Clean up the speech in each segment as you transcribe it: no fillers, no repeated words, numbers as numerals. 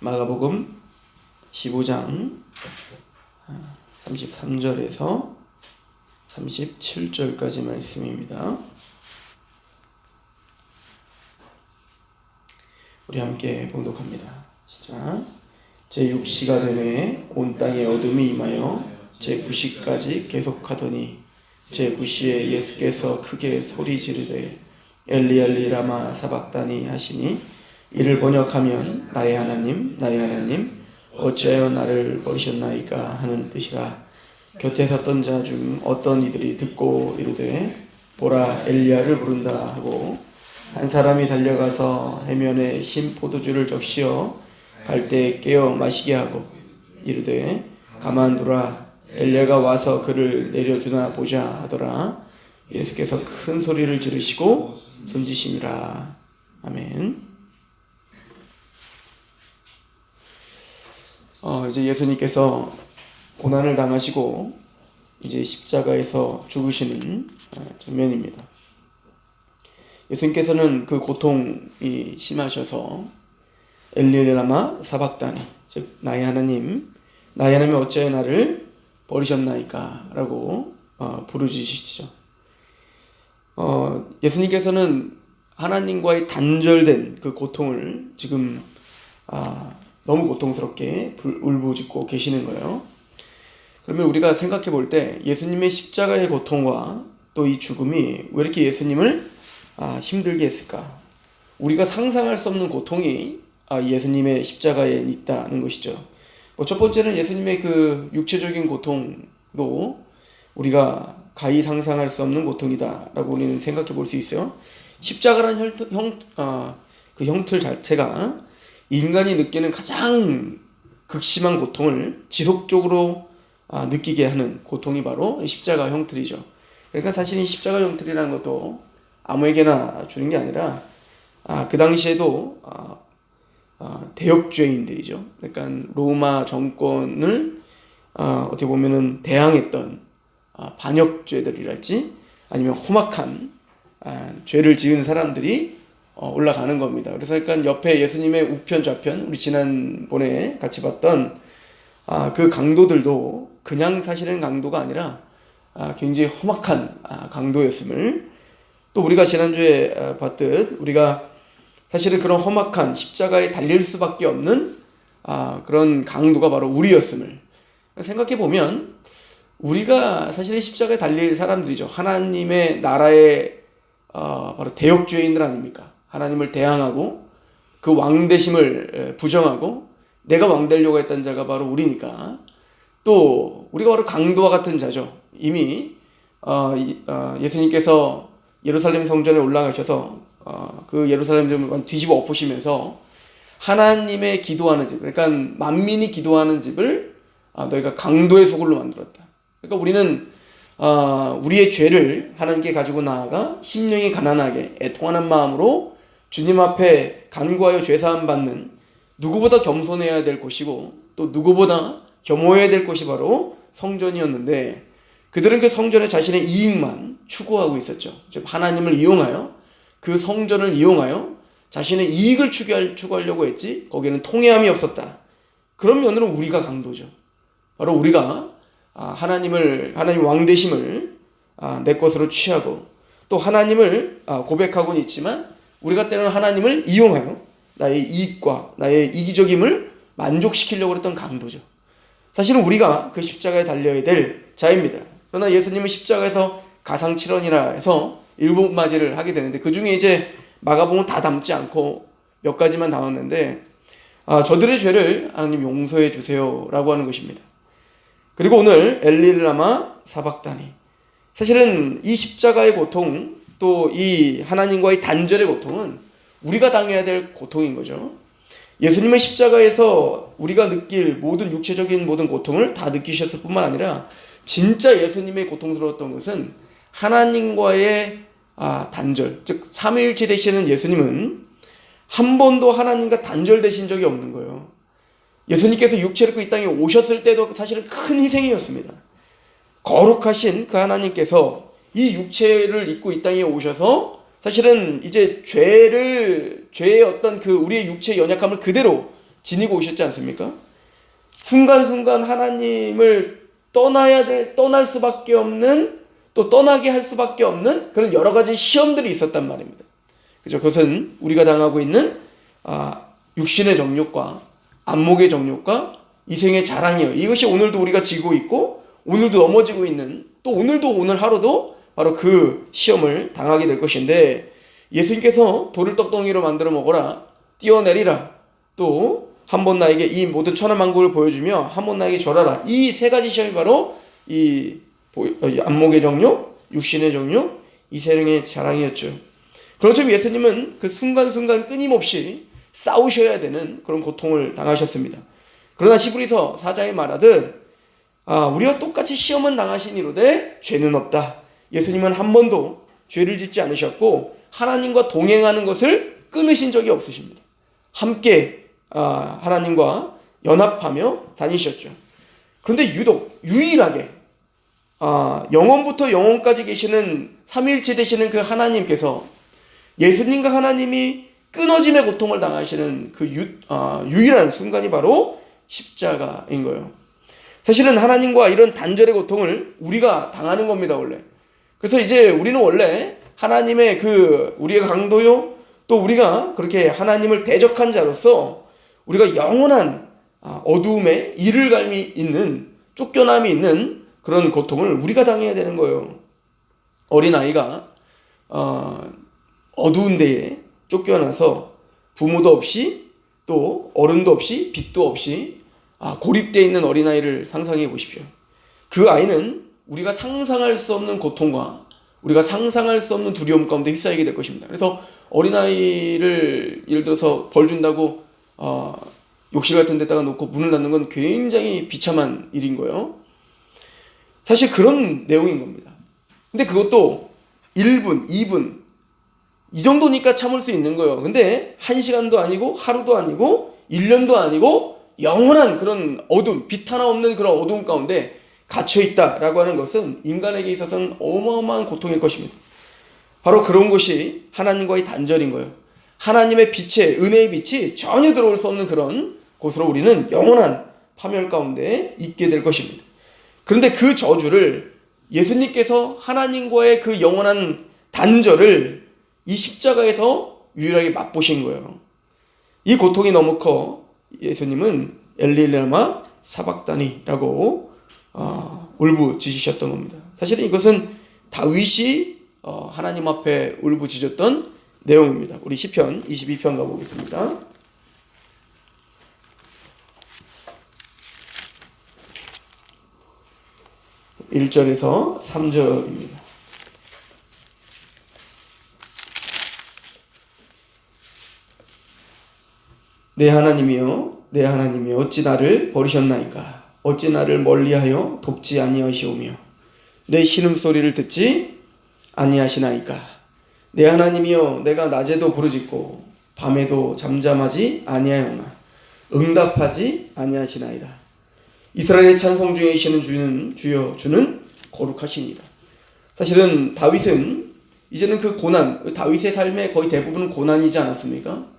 마가복음 15장 33절에서 37절까지 말씀입니다. 우리 함께 봉독합니다. 시작. 제6시가 되매 온 땅에 어둠이 임하여 제9시까지 계속하더니 제9시에 예수께서 크게 소리 지르되 엘리 엘리 라마 사박다니 하시니 이를 번역하면 나의 하나님 나의 하나님 어찌하여 나를 버리셨나이까 하는 뜻이라. 곁에 섰던 자 중 어떤 이들이 듣고 이르되 보라 엘리야를 부른다 하고 한 사람이 달려가서 해면에 신 포도주를 적시어 갈대에 깨어 마시게 하고 이르되 가만두라 엘리야가 와서 그를 내려주나 보자 하더라. 예수께서 큰 소리를 지르시고 숨지시니라. 아멘. 이제 예수님께서 고난을 당하시고 이제 십자가에서 죽으시는 장면입니다. 예수님께서는 그 고통이 심하셔서 엘리 라마 사박다니, 즉 나의 하나님 어찌하여 나를 버리셨나이까 라고 부르짖으시죠. 예수님께서는 하나님과의 단절된 그 고통을 지금 너무 고통스럽게 울부짖고 계시는 거예요. 그러면 우리가 생각해 볼 때 예수님의 십자가의 고통과 또 이 죽음이 왜 이렇게 예수님을 힘들게 했을까? 우리가 상상할 수 없는 고통이 예수님의 십자가에 있다는 것이죠. 첫 번째는 예수님의 그 육체적인 고통도 우리가 가히 상상할 수 없는 고통이다라고 우리는 생각해 볼 수 있어요. 십자가라는 그 형틀 자체가 인간이 느끼는 가장 극심한 고통을 지속적으로 느끼게 하는 고통이 바로 십자가 형틀이죠. 그러니까 사실 이 십자가 형틀이라는 것도 아무에게나 주는 게 아니라 그 당시에도 대역죄인들이죠. 그러니까 로마 정권을 어떻게 보면은 대항했던 반역죄들이랄지 아니면 험악한 죄를 지은 사람들이 올라가는 겁니다. 그래서 약간 옆에 예수님의 우편 좌편, 우리 지난번에 같이 봤던 그 강도들도 그냥 사실은 강도가 아니라 굉장히 험악한 강도였음을, 또 우리가 지난주에 봤듯 우리가 사실은 그런 험악한 십자가에 달릴 수밖에 없는 그런 강도가 바로 우리였음을 생각해 보면, 우리가 사실은 십자가에 달릴 사람들이죠. 하나님의 나라의 바로 대역죄인들 아닙니까? 하나님을 대항하고 그 왕되심을 부정하고 내가 왕되려고 했던 자가 바로 우리니까, 또 우리가 바로 강도와 같은 자죠. 이미 예수님께서 예루살렘 성전에 올라가셔서 그 예루살렘 좀 뒤집어 엎으시면서 하나님의 기도하는 집, 그러니까 만민이 기도하는 집을 너희가 강도의 소굴로 만들었다. 그러니까 우리는 우리의 죄를 하나님께 가지고 나아가 심령이 가난하게 애통하는 마음으로 주님 앞에 간구하여 죄사함 받는, 누구보다 겸손해야 될 곳이고 또 누구보다 겸허해야 될 곳이 바로 성전이었는데, 그들은 그 성전에 자신의 이익만 추구하고 있었죠. 즉 하나님을 이용하여, 그 성전을 이용하여 자신의 이익을 추구하려고 했지 거기에는 통회함이 없었다. 그런 면으로 우리가 강도죠. 바로 우리가 하나님 왕되심을 내 것으로 취하고 또 하나님을 고백하고는 있지만 우리가 때로는 하나님을 이용하여 나의 이익과 나의 이기적임을 만족시키려고 했던 강도죠. 사실은 우리가 그 십자가에 달려야 될 자입니다. 그러나 예수님은 십자가에서 가상칠언이라 해서 7마디를 하게 되는데, 그 중에 이제 마가복음은 다 담지 않고 몇 가지만 담았는데, 저들의 죄를 하나님 용서해 주세요 라고 하는 것입니다. 그리고 오늘 엘리 라마 사박다니, 사실은 이 십자가의 고통, 또 이 하나님과의 단절의 고통은 우리가 당해야 될 고통인 거죠. 예수님은 십자가에서 우리가 느낄 모든 육체적인 모든 고통을 다 느끼셨을 뿐만 아니라 진짜 예수님의 고통스러웠던 것은 하나님과의 단절, 즉 삼위일체 되시는 예수님은 한 번도 하나님과 단절되신 적이 없는 거예요. 예수님께서 육체를 입고 이 땅에 오셨을 때도 사실은 큰 희생이었습니다. 거룩하신 그 하나님께서 이 육체를 입고 이 땅에 오셔서 사실은 이제 죄의 어떤 그 우리의 육체의 연약함을 그대로 지니고 오셨지 않습니까? 순간순간 하나님을 떠날 수밖에 없는, 또 떠나게 할 수밖에 없는 그런 여러 가지 시험들이 있었단 말입니다. 그죠? 그것은 우리가 당하고 있는 육신의 정욕과 안목의 정욕과 이생의 자랑이에요. 이것이 오늘도 우리가 지고 있고 오늘도 넘어지고 있는, 또 오늘도 오늘 하루도 바로 그 시험을 당하게 될 것인데, 예수님께서 돌을 떡덩이로 만들어 먹어라, 뛰어내리라, 또 한 번 나에게 이 모든 천하만국을 보여주며 한 번 나에게 절하라, 이 세 가지 시험이 바로 이 안목의 정욕, 육신의 정욕, 이생의 자랑이었죠. 그렇지만 예수님은 그 순간순간 끊임없이 싸우셔야 되는 그런 고통을 당하셨습니다. 그러나 히브리서 4장에 말하듯 우리와 똑같이 시험은 당하시니로되 죄는 없다. 예수님은 한 번도 죄를 짓지 않으셨고 하나님과 동행하는 것을 끊으신 적이 없으십니다. 함께 하나님과 연합하며 다니셨죠. 그런데 유독 유일하게 영원부터 영원까지 계시는 삼위일체 되시는 그 하나님께서 예수님과 하나님이 끊어짐의 고통을 당하시는 그 유일한 순간이 바로 십자가인 거예요. 사실은 하나님과 이런 단절의 고통을 우리가 당하는 겁니다, 원래. 그래서 이제 우리는 원래 하나님의 우리의 강도요, 또 우리가 그렇게 하나님을 대적한 자로서 우리가 영원한 어두움에 이를감이 있는, 쫓겨남이 있는 그런 고통을 우리가 당해야 되는 거예요. 어린아이가 어두운 데에 쫓겨나서 부모도 없이 또 어른도 없이 빛도 없이 고립되어 있는 어린아이를 상상해 보십시오. 그 아이는 우리가 상상할 수 없는 고통과 우리가 상상할 수 없는 두려움 가운데 휩싸이게 될 것입니다. 그래서 어린아이를 예를 들어서 벌 준다고 욕실 같은 데다가 놓고 문을 닫는 건 굉장히 비참한 일인 거예요. 사실 그런 내용인 겁니다. 근데 그것도 1분, 2분 이 정도니까 참을 수 있는 거예요. 근데 1시간도 아니고 하루도 아니고 1년도 아니고 영원한 그런 어둠, 빛 하나 없는 그런 어둠 가운데 갇혀있다라고 하는 것은 인간에게 있어서는 어마어마한 고통일 것입니다. 바로 그런 것이 하나님과의 단절인 거예요. 하나님의 빛에, 은혜의 빛이 전혀 들어올 수 없는 그런 곳으로 우리는 영원한 파멸 가운데 있게 될 것입니다. 그런데 그 저주를 예수님께서 하나님과의 그 영원한 단절을 이 십자가에서 유일하게 맛보신 거예요. 이 고통이 너무 커 예수님은 엘리레마 사박다니라고 울부짖으셨던 겁니다. 사실은 이것은 다윗이 하나님 앞에 울부짖었던 내용입니다. 우리 시편 22편 가보겠습니다. 1절에서 3절입니다. 내 하나님이여, 내 하나님이여, 어찌 나를 버리셨나이까? 어찌 나를 멀리하여 돕지 아니하시오며 내 신음소리를 듣지 아니하시나이까? 내 하나님이여, 내가 낮에도 부르짖고 밤에도 잠잠하지 아니하였나? 응답하지 아니하시나이다. 이스라엘의 찬송 중에 계시는 주는 주여, 주는 거룩하시니라. 사실은 다윗은 이제는 그 고난, 다윗의 삶의 거의 대부분은 고난이지 않았습니까?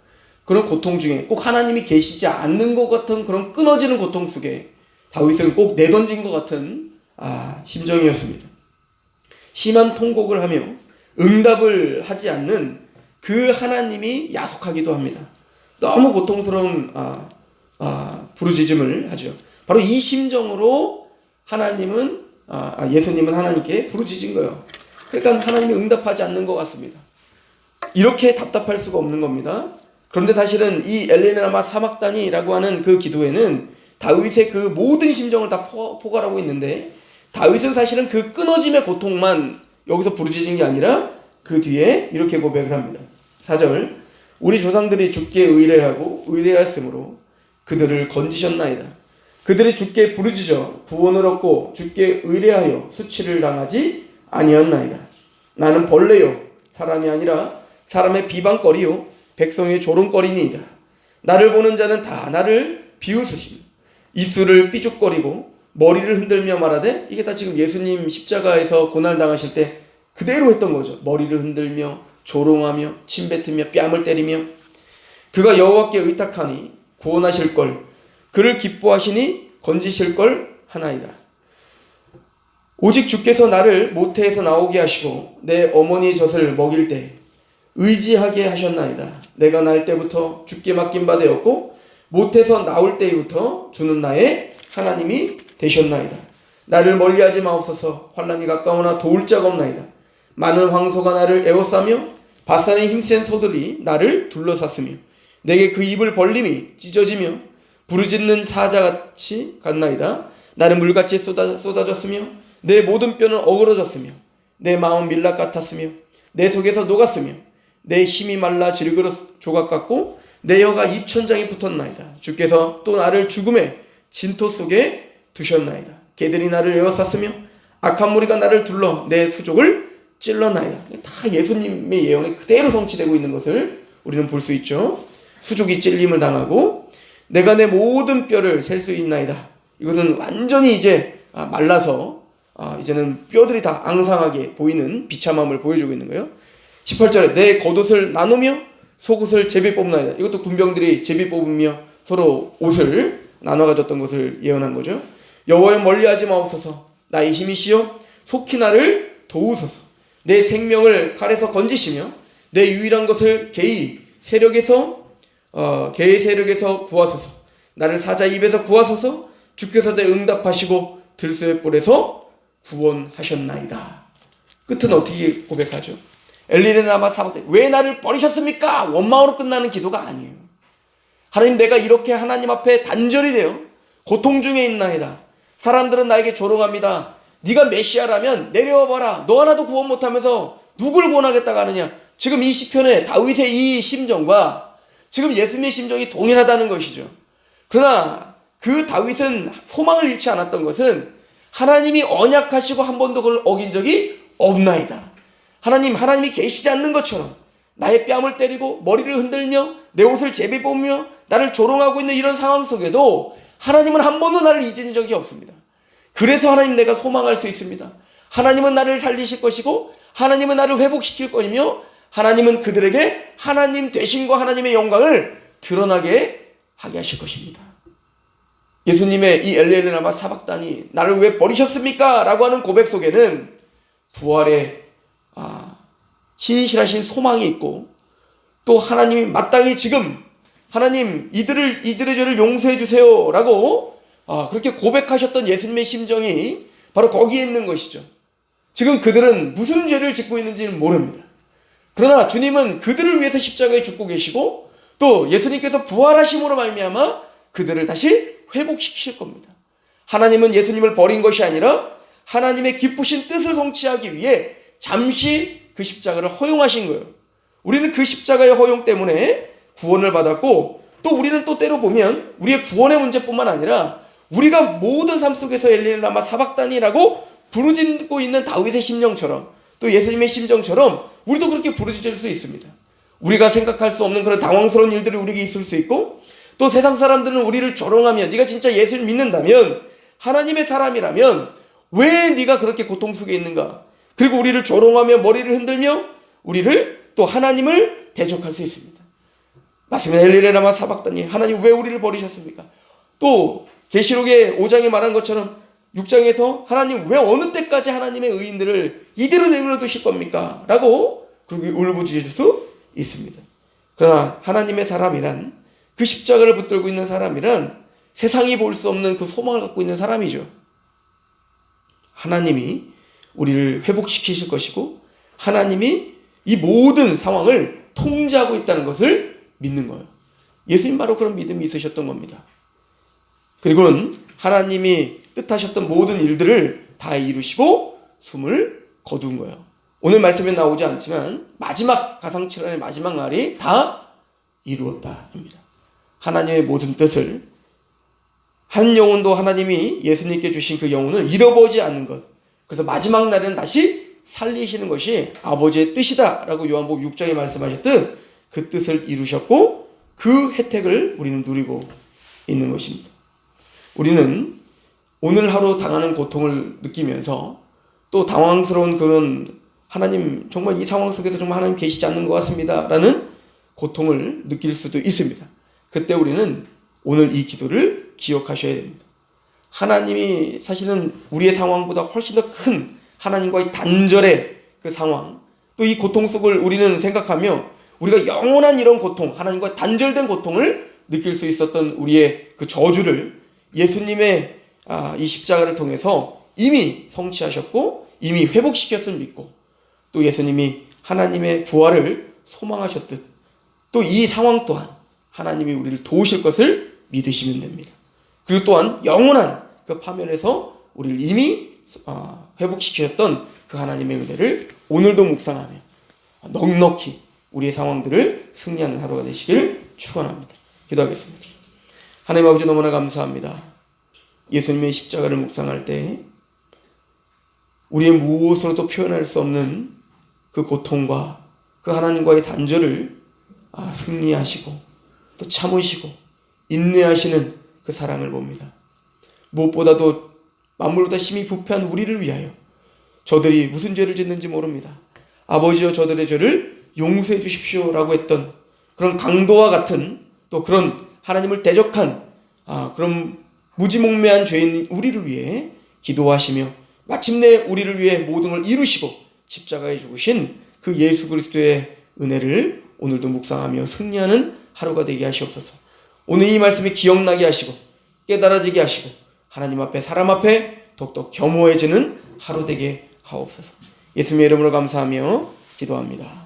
그런 고통 중에 꼭 하나님이 계시지 않는 것 같은 그런 끊어지는 고통 속에 다윗은 꼭 내던진 것 같은 심정이었습니다. 심한 통곡을 하며 응답을 하지 않는 그 하나님이 야속하기도 합니다. 너무 고통스러운 부르짖음을 하죠. 바로 이 심정으로 하나님은 예수님은 하나님께 부르짖은 거예요. 그러니까 하나님이 응답하지 않는 것 같습니다. 이렇게 답답할 수가 없는 겁니다. 그런데 사실은 이 엘레나마 사막다니라고 하는 그 기도에는 다윗의 그 모든 심정을 다 포괄하고 있는데, 다윗은 사실은 그 끊어짐의 고통만 여기서 부르짖은 게 아니라 그 뒤에 이렇게 고백을 합니다. 4절, 우리 조상들이 주께 의뢰하고 의뢰하였으므로 그들을 건지셨나이다. 그들이 주께 부르짖어 구원을 얻고 주께 의뢰하여 수치를 당하지 아니었나이다. 나는 벌레요 사람이 아니라 사람의 비방거리요 백성의 조롱거리니이다. 나를 보는 자는 다 나를 비웃으시며 입술을 삐죽거리고 머리를 흔들며 말하되, 이게 다 지금 예수님 십자가에서 고난을 당하실 때 그대로 했던 거죠. 머리를 흔들며 조롱하며 침뱉으며 뺨을 때리며, 그가 여호와께 의탁하니 구원하실 걸, 그를 기뻐하시니 건지실 걸 하나이다. 오직 주께서 나를 모태에서 나오게 하시고 내 어머니의 젖을 먹일 때 의지하게 하셨나이다. 내가 날 때부터 주께 맡긴 바 되었고 모태에서 나올 때부터 주는 나의 하나님이 되셨나이다. 나를 멀리하지 마옵소서. 환난이 가까우나 도울 자가 없나이다. 많은 황소가 나를 에워싸며 바산의 힘센 소들이 나를 둘러쌌으며 내게 그 입을 벌림이 찢어지며 부르짖는 사자같이 갔나이다. 나는 물같이 쏟아졌으며 내 모든 뼈는 어그러졌으며 내 마음은 밀랍 같았으며 내 속에서 녹았으며 내 힘이 말라 질그릇 조각 같고 내 혀가 입천장에 붙었나이다. 주께서 또 나를 죽음의 진토 속에 두셨나이다. 개들이 나를 에워쌌으며 악한 무리가 나를 둘러 내 수족을 찔렀나이다. 다 예수님의 예언에 그대로 성취되고 있는 것을 우리는 볼 수 있죠. 수족이 찔림을 당하고 내가 내 모든 뼈를 셀 수 있나이다. 이것은 완전히 이제 말라서 이제는 뼈들이 다 앙상하게 보이는 비참함을 보여주고 있는 거예요. 18절에 내 겉옷을 나누며 속옷을 제비 뽑나이다. 이것도 군병들이 제비 뽑으며 서로 옷을 나눠 가졌던 것을 예언한 거죠. 여호와여 멀리하지 마옵소서. 나의 힘이시여 속히 나를 도우소서. 내 생명을 칼에서 건지시며 내 유일한 것을 개의 세력에서 구하소서. 나를 사자 입에서 구하소서. 주께서 내 응답하시고 들소의 뿔에서 구원하셨나이다. 끝은 어떻게 고백하죠? 엘리레나마 사박대 왜 나를 버리셨습니까? 원망으로 끝나는 기도가 아니에요. 하나님, 내가 이렇게 하나님 앞에 단절이 되어 고통 중에 있나이다. 사람들은 나에게 조롱합니다. 네가 메시아라면 내려와 봐라. 너 하나도 구원 못하면서 누굴 구원하겠다고 하느냐. 지금 이 시편에 다윗의 이 심정과 지금 예수님의 심정이 동일하다는 것이죠. 그러나 그 다윗은 소망을 잃지 않았던 것은 하나님이 언약하시고 한 번도 그걸 어긴 적이 없나이다. 하나님이 계시지 않는 것처럼 나의 뺨을 때리고 머리를 흔들며 내 옷을 제비 뽑으며 나를 조롱하고 있는 이런 상황 속에도 하나님은 한 번도 나를 잊은 적이 없습니다. 그래서 하나님, 내가 소망할 수 있습니다. 하나님은 나를 살리실 것이고 하나님은 나를 회복시킬 것이며 하나님은 그들에게 하나님 되심과 하나님의 영광을 드러나게 하게 하실 것입니다. 예수님의 이 엘리엘레나마 사박단이 나를 왜 버리셨습니까? 라고 하는 고백 속에는 부활의 신실하신 소망이 있고 또 하나님이 마땅히 지금 하나님 이들의 죄를 용서해 주세요 라고 그렇게 고백하셨던 예수님의 심정이 바로 거기에 있는 것이죠. 지금 그들은 무슨 죄를 짓고 있는지는 모릅니다. 그러나 주님은 그들을 위해서 십자가에 죽고 계시고 또 예수님께서 부활하심으로 말미암아 그들을 다시 회복시키실 겁니다. 하나님은 예수님을 버린 것이 아니라 하나님의 기쁘신 뜻을 성취하기 위해 잠시 그 십자가를 허용하신 거예요. 우리는 그 십자가의 허용 때문에 구원을 받았고 또 우리는 또 때로 보면 우리의 구원의 문제뿐만 아니라 우리가 모든 삶 속에서 엘리엘라마 사박단이라고 부르짖고 있는 다윗의 심정처럼 또 예수님의 심정처럼 우리도 그렇게 부르짖을 수 있습니다. 우리가 생각할 수 없는 그런 당황스러운 일들이 우리에게 있을 수 있고 또 세상 사람들은 우리를 조롱하며 네가 진짜 예수를 믿는다면 하나님의 사람이라면 왜 네가 그렇게 고통 속에 있는가? 그리고 우리를 조롱하며 머리를 흔들며 우리를 또 하나님을 대적할 수 있습니다. 맞습니다. 엘리레나마 사박단이 하나님 왜 우리를 버리셨습니까? 또 계시록의 5장에 말한 것처럼 6장에서 하나님 왜 어느 때까지 하나님의 의인들을 이대로 내버려 두실 겁니까? 라고 그렇게 울부짖을 수 있습니다. 그러나 하나님의 사람이란 그 십자가를 붙들고 있는 사람이란 세상이 볼 수 없는 그 소망을 갖고 있는 사람이죠. 하나님이 우리를 회복시키실 것이고 하나님이 이 모든 상황을 통제하고 있다는 것을 믿는 거예요. 예수님 바로 그런 믿음이 있으셨던 겁니다. 그리고는 하나님이 뜻하셨던 모든 일들을 다 이루시고 숨을 거둔 거예요. 오늘 말씀에 나오지 않지만 마지막 가상칠환의 마지막 날이 다 이루었다입니다. 하나님의 모든 뜻을 한 영혼도 하나님이 예수님께 주신 그 영혼을 잃어버리지 않는 것. 그래서 마지막 날에는 다시 살리시는 것이 아버지의 뜻이다 라고 요한복음 6장에 말씀하셨듯 그 뜻을 이루셨고 그 혜택을 우리는 누리고 있는 것입니다. 우리는 오늘 하루 당하는 고통을 느끼면서 또 당황스러운 그런 하나님 정말 이 상황 속에서 정말 하나님 계시지 않는 것 같습니다 라는 고통을 느낄 수도 있습니다. 그때 우리는 오늘 이 기도를 기억하셔야 됩니다. 하나님이 사실은 우리의 상황보다 훨씬 더 큰 하나님과의 단절의 그 상황, 또 이 고통 속을 우리는 생각하며 우리가 영원한 이런 고통, 하나님과 단절된 고통을 느낄 수 있었던 우리의 그 저주를 예수님의 이 십자가를 통해서 이미 성취하셨고 이미 회복시켰음을 믿고, 또 예수님이 하나님의 부활을 소망하셨듯 또 이 상황 또한 하나님이 우리를 도우실 것을 믿으시면 됩니다. 그리고 또한 영원한 그 파멸에서 우리를 이미 회복시키셨던 그 하나님의 은혜를 오늘도 묵상하며 넉넉히 우리의 상황들을 승리하는 하루가 되시길 축원합니다. 기도하겠습니다. 하나님 아버지, 너무나 감사합니다. 예수님의 십자가를 묵상할 때 우리의 무엇으로도 표현할 수 없는 그 고통과 그 하나님과의 단절을 승리하시고 또 참으시고 인내하시는 그 사랑을 봅니다. 무엇보다도 만물보다 심히 부패한 우리를 위하여 저들이 무슨 죄를 짓는지 모릅니다. 아버지여, 저들의 죄를 용서해 주십시오라고 했던 그런 강도와 같은, 또 그런 하나님을 대적한 그런 무지몽매한 죄인 우리를 위해 기도하시며 마침내 우리를 위해 모든 걸 이루시고 십자가에 죽으신 그 예수 그리스도의 은혜를 오늘도 묵상하며 승리하는 하루가 되게 하시옵소서. 오늘 이 말씀이 기억나게 하시고 깨달아지게 하시고 하나님 앞에 사람 앞에 더욱더 겸허해지는 하루 되게 하옵소서. 예수님의 이름으로 감사하며 기도합니다.